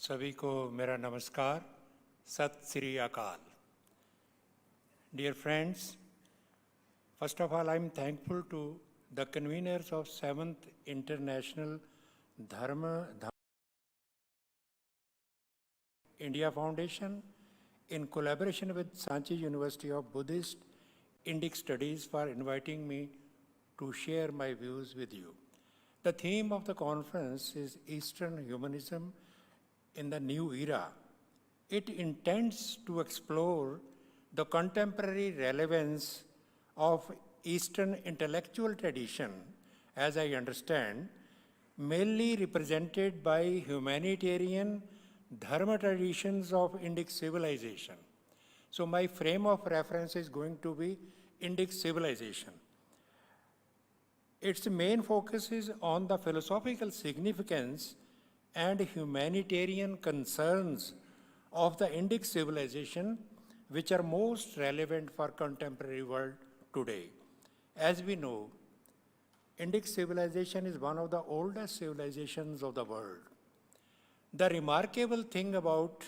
सभी को मेरा नमस्कार, सत श्री अकाल. Dear friends, first of all, I am thankful to the conveners of 7th International Dharma India Foundation in collaboration with Sanchi University of Buddhist Indic Studies for inviting me to share my views with you. The theme of the conference is Eastern Humanism in the New Era. It intends to explore the contemporary relevance of Eastern intellectual tradition, as I understand, mainly represented by humanitarian Dharma traditions of Indic civilization. So my frame of reference is going to be Indic civilization. Its main focus is on the philosophical significance and humanitarian concerns of the Indic civilization, which are most relevant for contemporary world today. As we know, Indic civilization is one of the oldest civilizations of the world. The remarkable thing about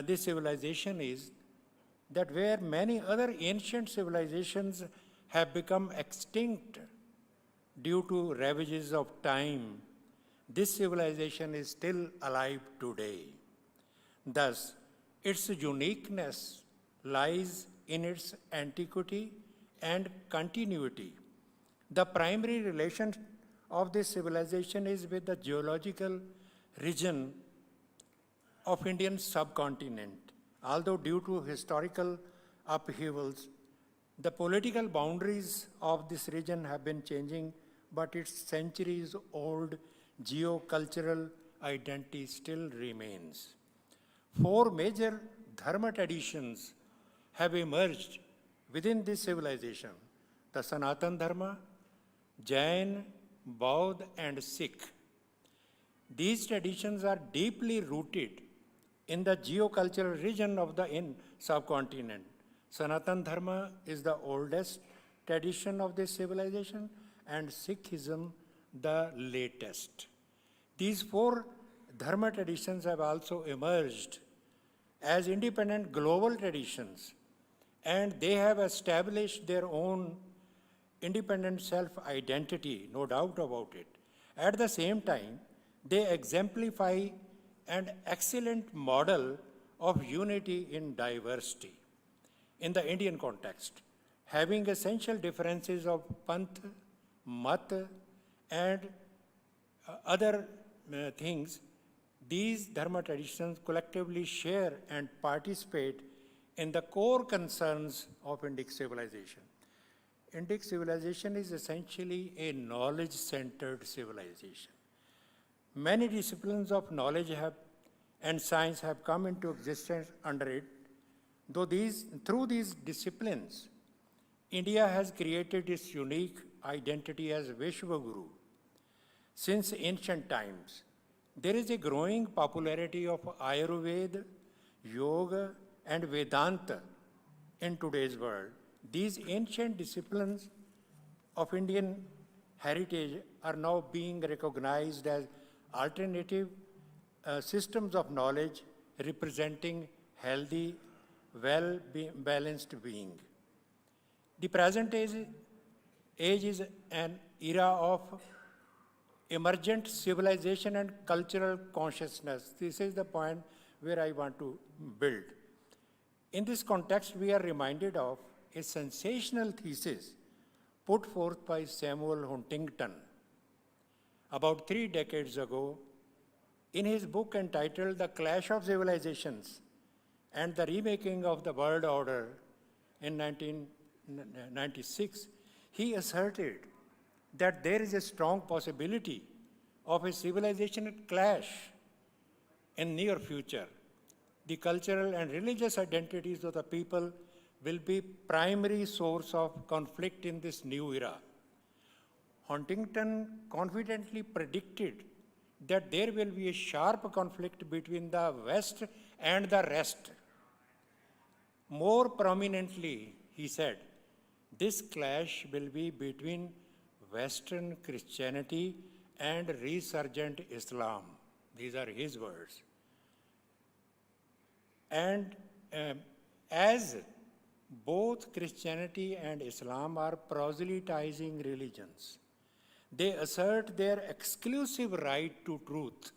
this civilization is that where many other ancient civilizations have become extinct due to ravages of time, this civilization is still alive today. Thus, its uniqueness lies in its antiquity and continuity. The primary relation of this civilization is with the geological region of Indian subcontinent. Although due to historical upheavals, the political boundaries of this region have been changing, but its centuries-old geocultural identity still remains. 4 major Dharma traditions have emerged within this civilization: the Sanatan Dharma, Jain, Bauddha, and Sikh. These traditions are deeply rooted in the geocultural region of the subcontinent. Sanatan Dharma is the oldest tradition of this civilization, and Sikhism the latest. These 4 Dharma traditions have also emerged as independent global traditions, and they have established their own independent self-identity, no doubt about it. At the same time, they exemplify an excellent model of unity in diversity. In the Indian context, having essential differences of Panth, Mat, and other things, these Dharma traditions collectively share and participate in the core concerns of Indic civilization. Indic civilization is essentially a knowledge-centered civilization. Many disciplines of knowledge and science have come into existence under it. Through these disciplines, India has created its unique identity as Vishwaguru. Since ancient times, there is a growing popularity of Ayurveda, Yoga, and Vedanta in today's world. These ancient disciplines of Indian heritage are now being recognized as alternative systems of knowledge representing healthy, well-balanced being. The present age is an era of emergent civilization and cultural consciousness. This is the point where I want to build. In this context, we are reminded of a sensational thesis put forth by Samuel Huntington about 3 decades ago in his book entitled The Clash of Civilizations and the Remaking of the World Order in 1996. He asserted that there is a strong possibility of a civilizational clash in near future. The cultural and religious identities of the people will be primary source of conflict in this new era. Huntington confidently predicted that there will be a sharp conflict between the West and the rest. More prominently, he said, this clash will be between Western Christianity and resurgent Islam. These are his words. And as both Christianity and Islam are proselytizing religions, they assert their exclusive right to truth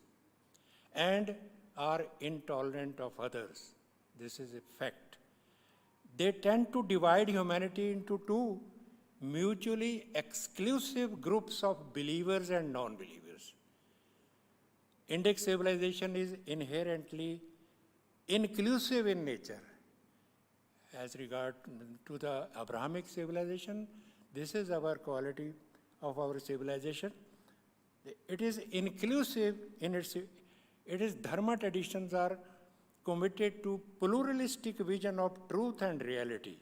and are intolerant of others. This is a fact. They tend to divide humanity into two mutually exclusive groups of believers and non-believers. Indic civilization is inherently inclusive in nature. As regard to the Abrahamic civilization, this is our quality of our civilization. It is inclusive in its Dharma traditions are committed to pluralistic vision of truth and reality.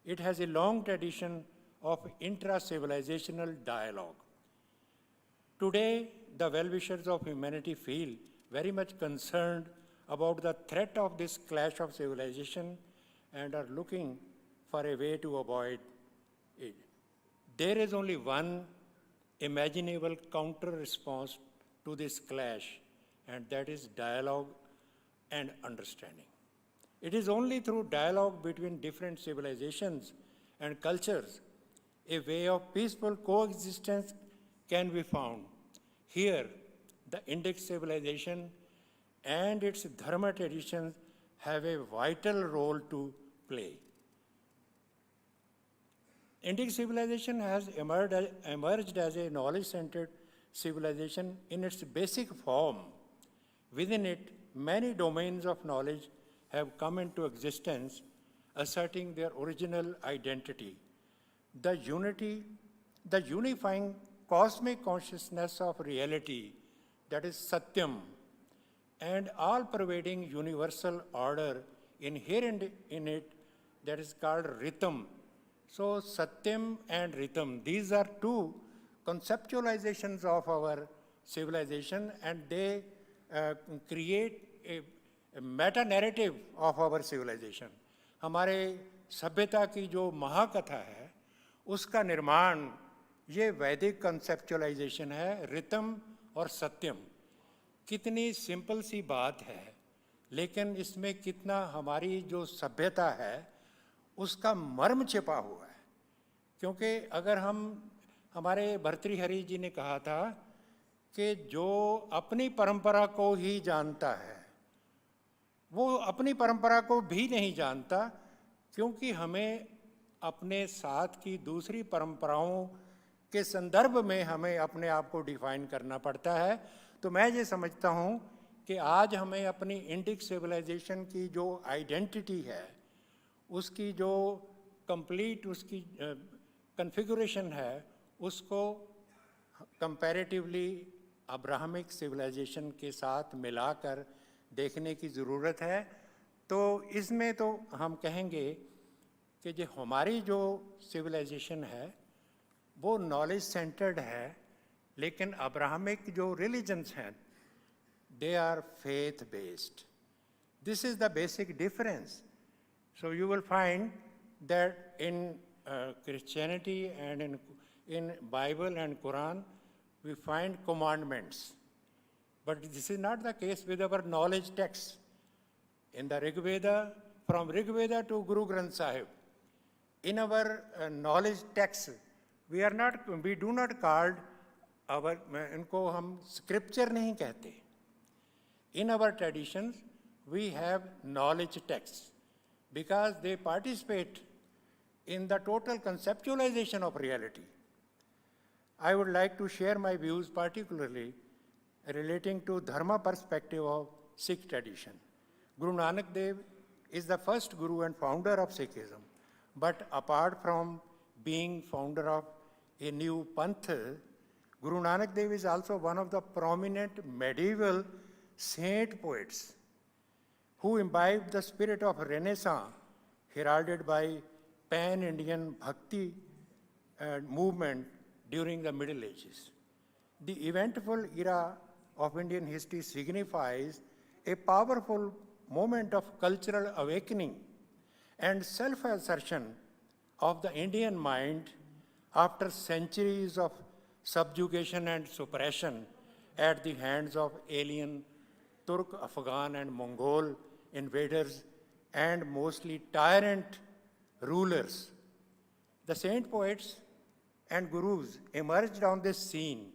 It has a long tradition of intra-civilizational dialogue. Today, the well-wishers of humanity feel very much concerned about the threat of this clash of civilization and are looking for a way to avoid it. There is only one imaginable counter-response to this clash, and that is dialogue and understanding. It is only through dialogue between different civilizations and cultures a way of peaceful coexistence can be found. Here, the Indic civilization and its Dharma traditions have a vital role to play. Indic civilization has emerged as a knowledge-centered civilization in its basic form. Within it, many domains of knowledge have come into existence, asserting their original identity. The unifying cosmic consciousness of reality, that is Satyam, and all-pervading universal order inherent in it, that is called Rhythm. So Satyam and Rhythm, these are two conceptualizations of our civilization, and they create a meta-narrative of our civilization. हमारे सभ्यता की जो महाकथा है, उसका निर्माण ये वैदिक conceptualisation है, रितम और सत्यम. कितनी सिंपल सी बात है, लेकिन इसमें कितना हमारी जो सभ्यता है उसका मर्म छिपा हुआ है. क्योंकि अगर हमारे भर्तृहरि जी ने कहा था कि जो अपनी परंपरा को ही जानता है वो अपनी परंपरा को भी नहीं जानता, क्योंकि हमें अपने साथ की दूसरी परंपराओं के संदर्भ में हमें अपने आप को डिफाइन करना पड़ता है. तो मैं ये समझता हूँ कि आज हमें अपनी इंडिक सिविलाइजेशन की जो आइडेंटिटी है, उसकी जो कंप्लीट उसकी कॉन्फ़िगरेशन है, उसको कंपैरेटिवली अब्राहमिक सिविलाइजेशन के साथ मिलाकर देखने की ज़रूरत है. तो इसमें तो हम कहेंगे कि जो हमारी जो सिविलाइजेशन है वो नॉलेज सेंटर्ड है, लेकिन अब्राहमिक जो रिलीजन्स हैं they are faith based. This is the basic difference. So you will find that in Christianity and in Bible and Quran we find commandments, but this is not the case with our knowledge texts. In the Rig Veda, from Rig Veda to Guru Granth Sahib, in our knowledge texts we do not call our इनको हम scripture नहीं कहते. In our traditions, we have knowledge texts because they participate in the total conceptualization of reality. I would like to share my views particularly relating to Dharma perspective of Sikh tradition. Guru Nanak Dev is the first Guru and founder of Sikhism, but apart from being founder of a new Panth, Guru Nanak Dev is also one of the prominent medieval saint poets who imbibed the spirit of Renaissance heralded by pan-Indian bhakti movement during the Middle Ages. The eventful era of Indian history signifies a powerful moment of cultural awakening and self-assertion of the Indian mind after centuries of subjugation and suppression at the hands of alien Turk, Afghan and Mongol invaders, and mostly tyrant rulers. The saint poets and gurus emerged on this scene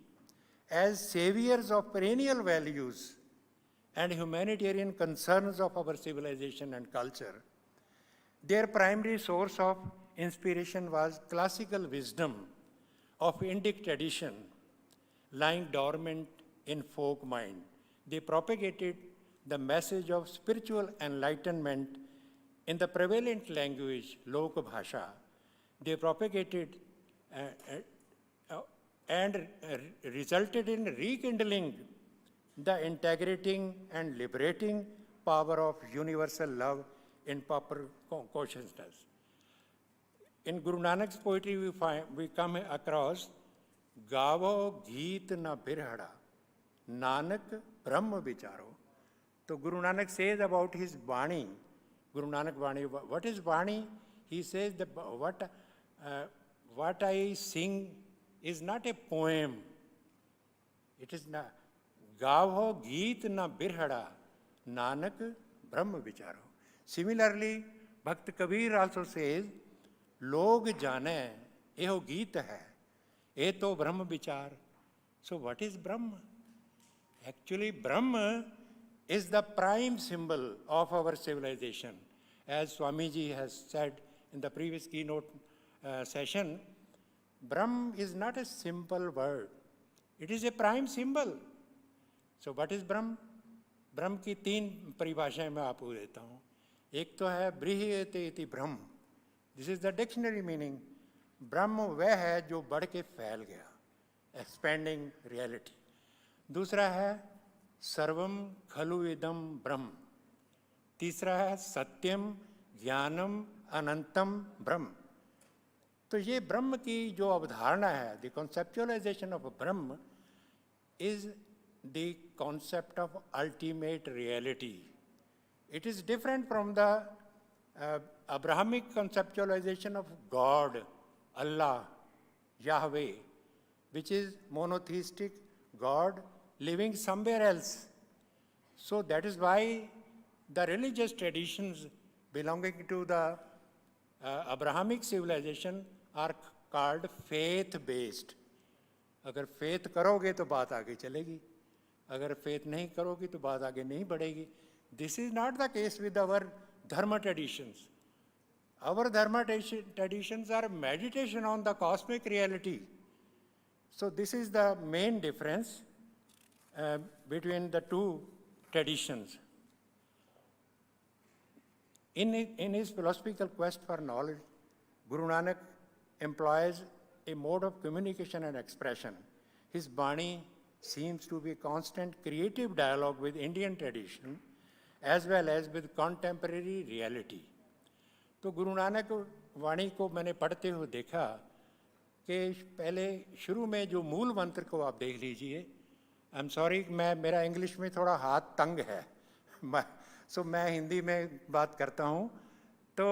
as saviors of perennial values and humanitarian concerns of our civilization and culture. Their primary source of inspiration was classical wisdom of Indic tradition, lying dormant in folk mind. They propagated the message of spiritual enlightenment in the prevalent language, Lok Bhasha. They propagated and resulted in rekindling the integrating and liberating power of universal love in proper consciousness. In Guru Nanak's poetry, we come across Gavo Geet na Birhada, Nanak Brahma Vicharo. So Guru Nanak says about his Bani, Guru Nanak Bani, what is Bani? He says that what I sing is not a poem. It is not. Gavo Geet na Birhada, Nanak Brahma Vicharo. Similarly, Bhakt Kabir also says, Log jane, eho geet hai, e to Brahma vichar. So what is Brahma? Actually, Brahma is the prime symbol of our civilization. As Swamiji has said in the previous keynote session, Brahm is not a simple word. It is a prime symbol. So what is Brahm? Brahm की तीन परिभाषाएं मैं आपको देता हूँ. एक तो है ब्रीह्यते इति ब्रह्म. This is the dictionary meaning. ब्रह्म वह है जो बढ़ के फैल गया, expanding reality. दूसरा है सर्वम खलु इदम ब्रह्म. तीसरा है सत्यम ज्ञानम अनंतम ब्रह्म. तो ये ब्रह्म की जो अवधारणा है, the conceptualization of Brahma is the concept of ultimate reality. It is different from the Abrahamic conceptualization of God, Allah, Yahweh, which is monotheistic God living somewhere else. So that is why the religious traditions belonging to the Abrahamic civilization are called faith-based. अगर faith करोगे तो बात आगे चलेगी, अगर faith नहीं करोगे तो बात आगे नहीं बढ़ेगी. This is not the case with our Dharma traditions. Our Dharma traditions are meditation on the cosmic reality. So this is the main difference between the two traditions. In his philosophical quest for knowledge, Guru Nanak employs a mode of communication and expression. His Bani seems to be a constant creative dialogue with Indian tradition as well as with contemporary reality. तो गुरु नानक वाणी को मैंने पढ़ते हुए देखा कि पहले शुरू में जो मूल मंत्र को आप देख लीजिए. आई एम सॉरी, मेरा इंग्लिश में थोड़ा हाथ तंग है, सो मैं हिंदी में बात करता हूँ. तो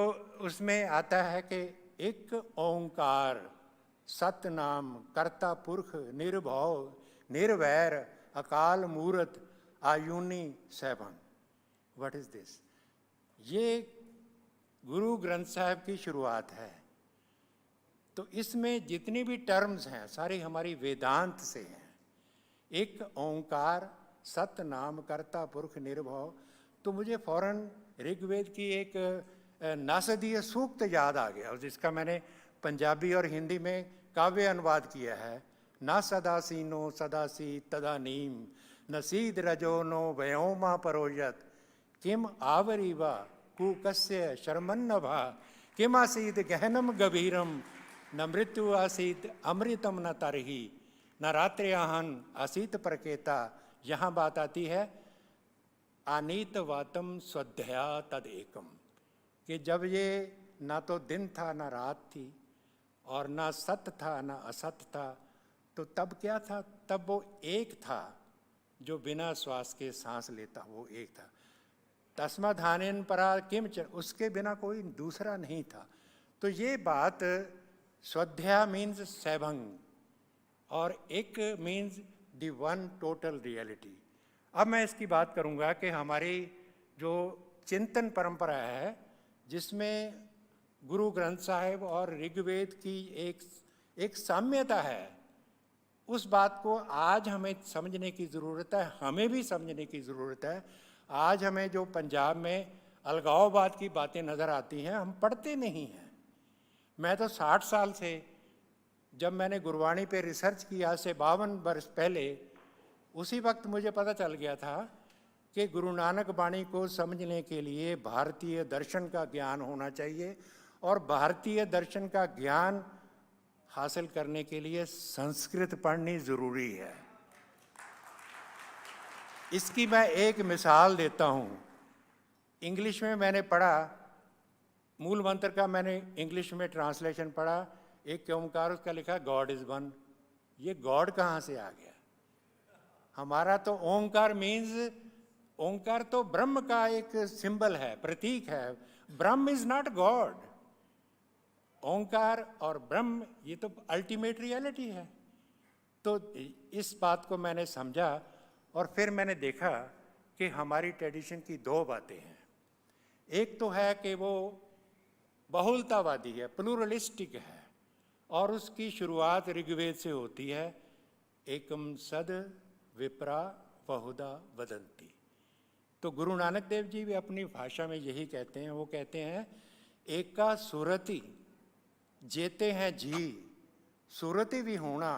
उसमें आता है कि एक ओंकार सतनाम कर्ता पुरख निर्भव निर्वैर अकाल मूरत आयुनी सैभन. What is this? ये गुरु ग्रंथ साहब की शुरुआत है. तो इसमें जितनी भी टर्म्स हैं सारी हमारी वेदांत से हैं. एक ओंकार सतनाम कर्ता पुरख निर्भव. तो मुझे फौरन ऋग्वेद की एक नासदीय सूक्त याद आ गया, जिसका मैंने पंजाबी और हिंदी में काव्य अनुवाद किया है. न सदासीनो सदासी तदानीम नसीद रजोनो व्योमा परोयत किम आवरीवा कुकस्य शर्मन्नभा किम आसीद गहनम गभीरम न मृत्यु आसीत अमृतम न तरही न रात्र्याहन आसीत प्रकेता. यहाँ बात आती है आनीत वातम स्वध्या तद एकम, कि जब ये ना तो दिन था ना रात थी और ना सत्य था ना असत्य था, तो तब क्या था? तब वो एक था जो बिना श्वास के सांस लेता, वो एक था. तस्माधानेन परा किमच, उसके बिना कोई दूसरा नहीं था. तो ये बात स्वध्या मीन्स सैभंग और एक means the one total reality. अब मैं इसकी बात करूंगा कि हमारी जो चिंतन परंपरा है जिसमें गुरु ग्रंथ साहिब और ऋग्वेद की एक साम्यता है, उस बात को आज हमें समझने की ज़रूरत है, हमें भी समझने की ज़रूरत है। आज हमें जो पंजाब में अलगाववाद की बातें नज़र आती हैं, हम पढ़ते नहीं हैं। मैं तो 60 साल से, जब मैंने गुरबाणी पे रिसर्च किया से 52 वर्ष पहले, उसी वक्त मुझे पता चल गया था कि गुरु नानक बाणी को समझने के लिए भारतीय दर्शन का ज्ञान होना चाहिए, और भारतीय दर्शन का ज्ञान हासिल करने के लिए संस्कृत पढ़नी ज़रूरी है। इसकी मैं एक मिसाल देता हूँ। इंग्लिश में मैंने पढ़ा, मूल मंत्र का मैंने इंग्लिश में ट्रांसलेशन पढ़ा, एक ओंकार, उसका लिखा गॉड इज़ वन। ये गॉड कहाँ से आ गया? हमारा तो ओंकार मीन्स, ओंकार तो ब्रह्म का एक सिंबल है, प्रतीक है। ब्रह्म इज़ नॉट गॉड। ओंकार और ब्रह्म ये तो अल्टीमेट रियलिटी है। तो इस बात को मैंने समझा, और फिर मैंने देखा कि हमारी ट्रेडिशन की दो बातें हैं। एक तो है कि वो बहुलतावादी है, प्लूरलिस्टिक है, और उसकी शुरुआत ऋग्वेद से होती है, एकम सद विप्रा बहुधा वदंती। तो गुरु नानक देव जी भी अपनी भाषा में यही कहते हैं। वो कहते हैं एका सुरति जेते हैं जी, सुरति भी होना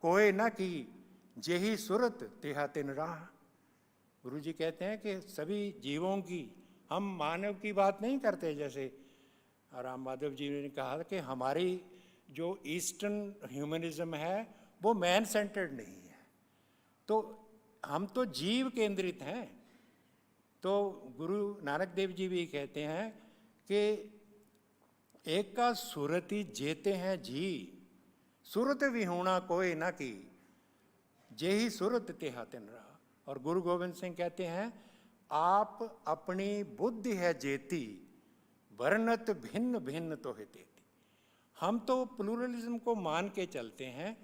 कोई न की, जेही सुरत तेहा तिन राह। गुरु जी कहते हैं कि सभी जीवों की, हम मानव की बात नहीं करते, जैसे राम माधव जी ने कहा कि हमारी जो ईस्टर्न ह्यूमनिज्म है वो मैन सेंटर्ड नहीं है, तो हम तो जीव केंद्रित हैं। तो गुरु नानक देव जी भी कहते हैं कि एक का सुरति जेते हैं जी, सुरत भी होना कोई ना की, जेही सुरत तेहा तिन रहा। और गुरु गोविंद सिंह कहते हैं आप अपनी बुद्धि है जेती, वर्णत भिन्न भिन्न तो है देती। हम तो प्लूरलिज्म को मान के चलते हैं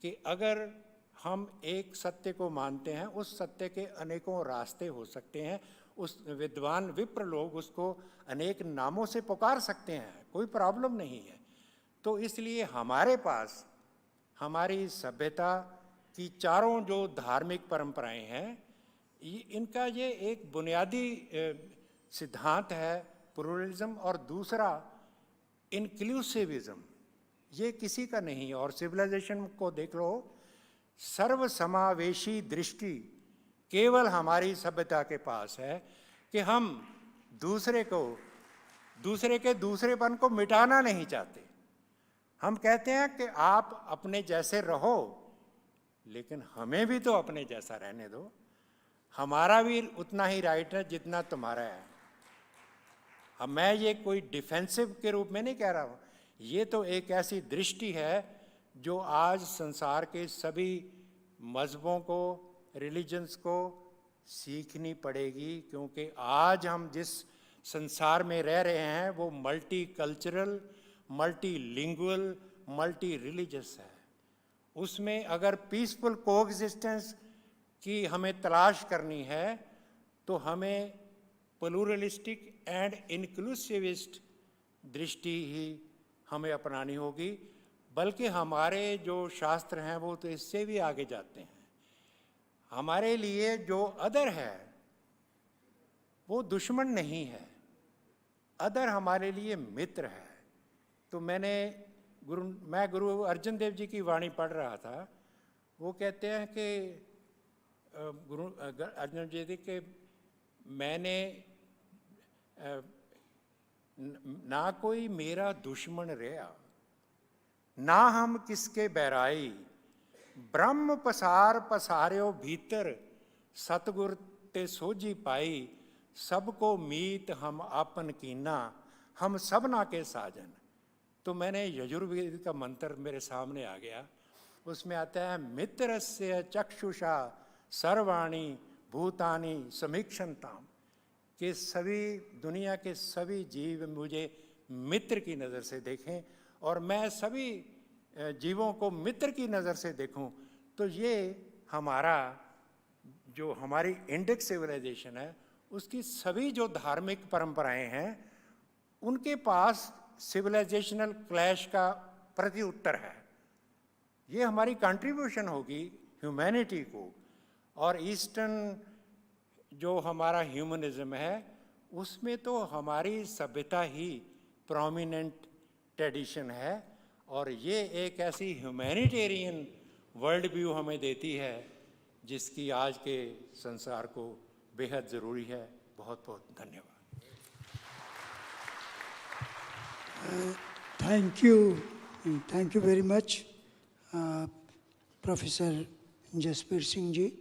कि अगर हम एक सत्य को मानते हैं, उस सत्य के अनेकों रास्ते हो सकते हैं। उस विद्वान विप्र लोग उसको अनेक नामों से पुकार सकते हैं, कोई प्रॉब्लम नहीं है। तो इसलिए हमारे पास हमारी सभ्यता की चारों जो धार्मिक परंपराएं हैं, इनका ये एक बुनियादी सिद्धांत है प्लूरलिज्म, और दूसरा इंक्लूसिविज्म, ये किसी का नहीं। और सिविलाइजेशन को देख लो, सर्वसमावेशी दृष्टि केवल हमारी सभ्यता के पास है कि हम दूसरे के दूसरेपन को मिटाना नहीं चाहते। हम कहते हैं कि आप अपने जैसे रहो, लेकिन हमें भी तो अपने जैसा रहने दो। हमारा भी उतना ही राइट है जितना तुम्हारा है। अब मैं ये कोई डिफेंसिव के रूप में नहीं कह रहा हूँ, ये तो एक ऐसी दृष्टि है जो आज संसार के सभी मज़हबों को, रिलीजन्स को सीखनी पड़ेगी, क्योंकि आज हम जिस संसार में रह रहे हैं वो multi cultural, multi lingual, multi religious है। उसमें अगर पीसफुल कोएग्जिस्टेंस की हमें तलाश करनी है तो हमें प्लूरलिस्टिक एंड इंक्लूसिविस्ट दृष्टि ही हमें अपनानी होगी। बल्कि हमारे जो शास्त्र हैं वो तो इससे भी आगे जाते हैं। हमारे लिए जो अदर है वो दुश्मन नहीं है, अदर हमारे लिए मित्र है। तो मैं गुरु अर्जन देव जी की वाणी पढ़ रहा था। वो कहते हैं कि गुरु अर्जन देव जी के मैंने ना कोई मेरा दुश्मन रहा, ना हम किसके बैराई, ब्रह्म पसार पसार्यो भीतर, सतगुर ते सोझी पाई, सबको मीत हम आपन कीना, हम सबना के साजन। तो मैंने यजुर्वेद का मंत्र मेरे सामने आ गया। उसमें आता है मित्रस्य चक्षुषा सर्वाणी भूतानि समीक्षन्ताम, कि सभी दुनिया के सभी जीव मुझे मित्र की नज़र से देखें और मैं सभी जीवों को मित्र की नज़र से देखूं। तो ये हमारा जो हमारी इंडिक सिविलाइजेशन है उसकी सभी जो धार्मिक परंपराएं हैं उनके पास सिविलाइजेशनल क्लैश का प्रति उत्तर है। ये हमारी कंट्रीब्यूशन होगी ह्यूमैनिटी को। और ईस्टर्न जो हमारा ह्यूमनिज्म है उसमें तो हमारी सभ्यता ही प्रोमिनेंट ट्रेडिशन है, और ये एक ऐसी ह्यूमैनिटेरियन वर्ल्ड व्यू हमें देती है जिसकी आज के संसार को बेहद ज़रूरी है। बहुत बहुत धन्यवाद। Thank you very much, Professor Jagbir Singh ji.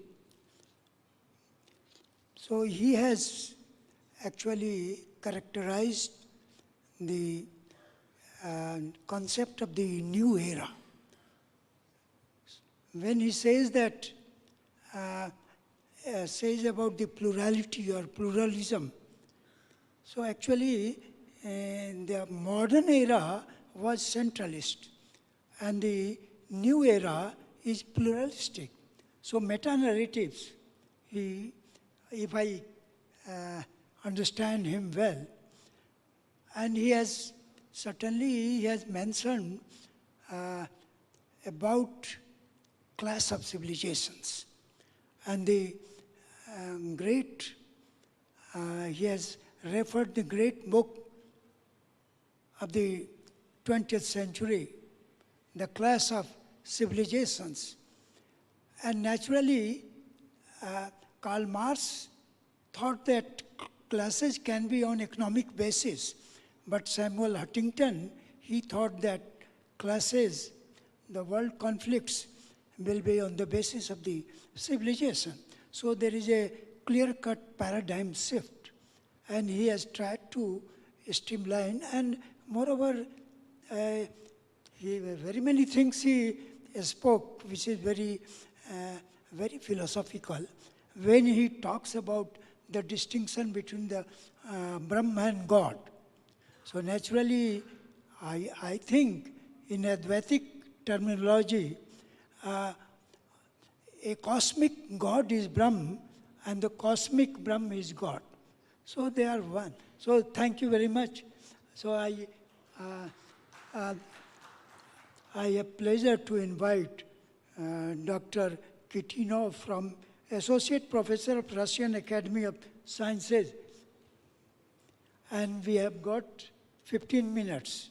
So he has actually characterized the concept of the new era. When he says that, says about the plurality or pluralism, so actually the modern era was centralist and the new era is pluralistic. So meta-narratives, if I understand him well, and he has mentioned about class of civilizations, and the he has referred the great book of the 20th century, The Class of Civilizations. And naturally, Karl Marx thought that classes can be on economic basis, but Samuel Huntington, he thought that classes, the world conflicts, will be on the basis of the civilization. So there is a clear-cut paradigm shift, and he has tried to streamline, and moreover, very many things he spoke, which is very philosophical. When he talks about the distinction between the Brahma and God. So naturally, I think in Advaitic terminology, a cosmic God is Brahma and the cosmic Brahma is God. So they are one. So thank you very much. So I have pleasure to invite Dr. Kitinov from Associate Professor of Russian Academy of Sciences. And we have got 15 minutes.